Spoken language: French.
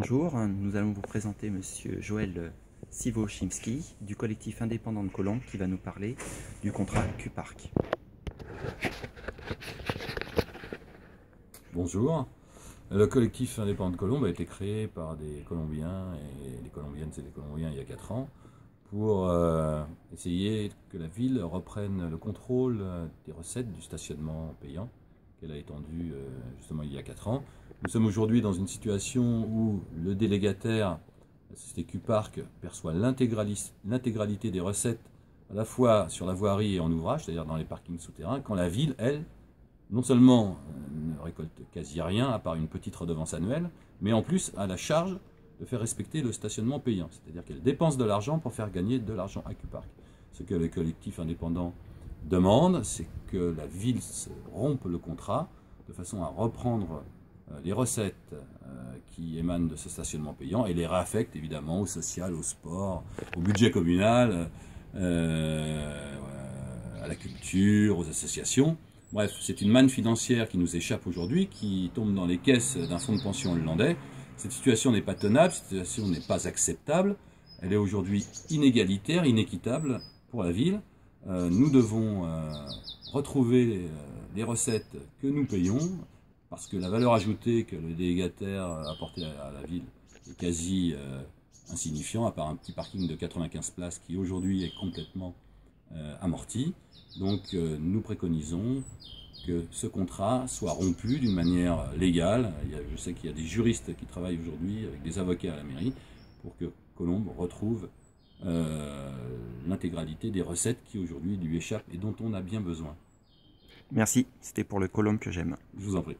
Bonjour, nous allons vous présenter Monsieur Joël Siwoszymski du collectif indépendant de Colombes qui va nous parler du contrat Q-Park. Bonjour. Le collectif indépendant de Colombes a été créé par des Colombiens et des Colombiennes et des Colombiens il y a 4 ans pour essayer que la ville reprenne le contrôle des recettes du stationnement payant qu'elle a étendu justement il y a 4 ans. Nous sommes aujourd'hui dans une situation où le délégataire, la société Q-Park, perçoit l'intégralité des recettes à la fois sur la voirie et en ouvrage, c'est-à-dire dans les parkings souterrains, quand la ville, elle, non seulement ne récolte quasi rien, à part une petite redevance annuelle, mais en plus a la charge de faire respecter le stationnement payant. C'est-à-dire qu'elle dépense de l'argent pour faire gagner de l'argent à Q-Park. Ce que le collectif indépendant demande, c'est que la ville rompe le contrat de façon à reprendre les recettes qui émanent de ce stationnement payant et les réaffecte évidemment au social, au sport, au budget communal, à la culture, aux associations. Bref, c'est une manne financière qui nous échappe aujourd'hui, qui tombe dans les caisses d'un fonds de pension hollandais. Cette situation n'est pas tenable, cette situation n'est pas acceptable. Elle est aujourd'hui inégalitaire, inéquitable pour la ville. Nous devons retrouver les recettes que nous payons, parce que la valeur ajoutée que le délégataire a apportée à la ville est quasi insignifiant, à part un petit parking de 95 places qui aujourd'hui est complètement amorti. Donc nous préconisons que ce contrat soit rompu d'une manière légale. Je sais qu'il y a des juristes qui travaillent aujourd'hui avec des avocats à la mairie pour que Colombes retrouve l'intégralité des recettes qui aujourd'hui lui échappent et dont on a bien besoin. Merci, c'était pour le Colombe que j'aime. Je vous en prie.